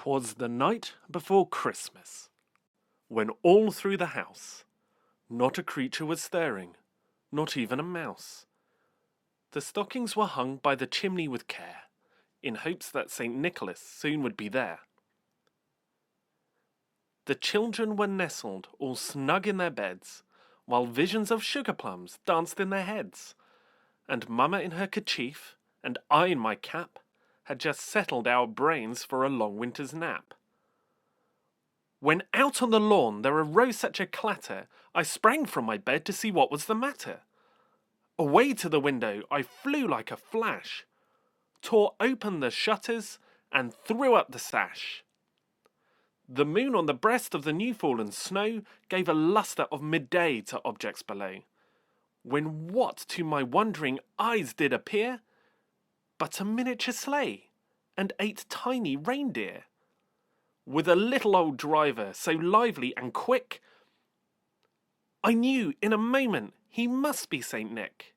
'Twas the night before Christmas, when all through the house not a creature was stirring, not even a mouse. The stockings were hung by the chimney with care, in hopes that St. Nicholas soon would be there. The children were nestled all snug in their beds, while visions of sugar plums danced in their heads, and Mamma in her kerchief, and I in my cap, had just settled our brains for a long winter's nap. When out on the lawn there arose such a clatter, I sprang from my bed to see what was the matter. Away to the window I flew like a flash, tore open the shutters, and threw up the sash. The moon on the breast of the new-fallen snow gave a lustre of midday to objects below, when what to my wondering eyes did appear but a miniature sleigh and 8 tiny reindeer, with a little old driver so lively and quick, I knew in a moment he must be St. Nick.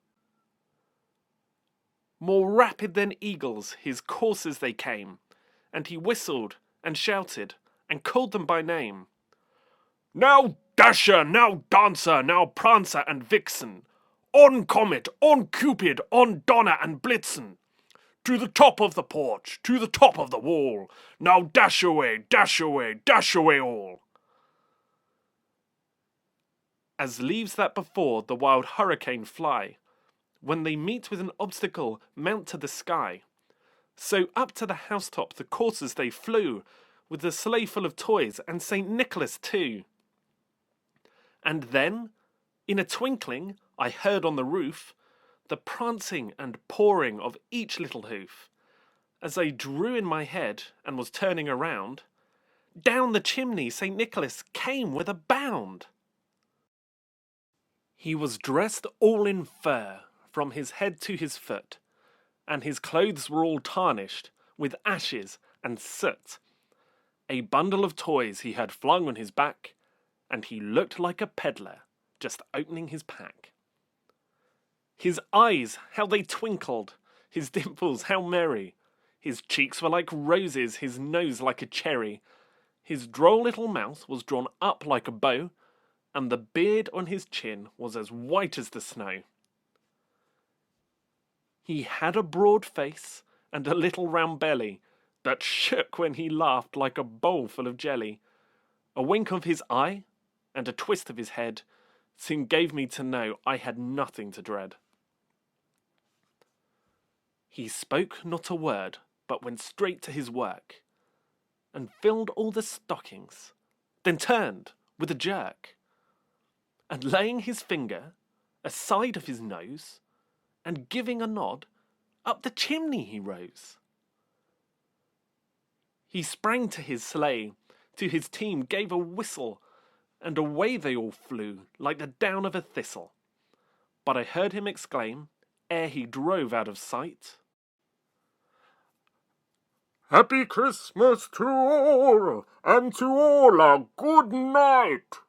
More rapid than eagles his coursers they came, and he whistled and shouted and called them by name. Now Dasher, now Dancer, now Prancer and Vixen, on Comet, on Cupid, on Donner and Blitzen, to the top of the porch, to the top of the wall, now dash away, dash away, dash away all. As leaves that before the wild hurricane fly, when they meet with an obstacle mount to the sky, so up to the housetop the coursers they flew, with the sleigh full of toys and St. Nicholas too. And then, in a twinkling, I heard on the roof the prancing and pawing of each little hoof. As I drew in my head and was turning around, down the chimney St. Nicholas came with a bound. He was dressed all in fur, from his head to his foot, and his clothes were all tarnished with ashes and soot. A bundle of toys he had flung on his back, and he looked like a peddler just opening his pack. His eyes, how they twinkled, his dimples, how merry. His cheeks were like roses, his nose like a cherry. His droll little mouth was drawn up like a bow, and the beard on his chin was as white as the snow. He had a broad face and a little round belly that shook when he laughed like a bowl full of jelly. A wink of his eye and a twist of his head soon gave me to know I had nothing to dread. He spoke not a word, but went straight to his work, and filled all the stockings, then turned with a jerk, and laying his finger aside of his nose, and giving a nod, up the chimney he rose. He sprang to his sleigh, to his team gave a whistle, and away they all flew like the down of a thistle. But I heard him exclaim, ere he drove out of sight, Happy Christmas to all, and to all a good night.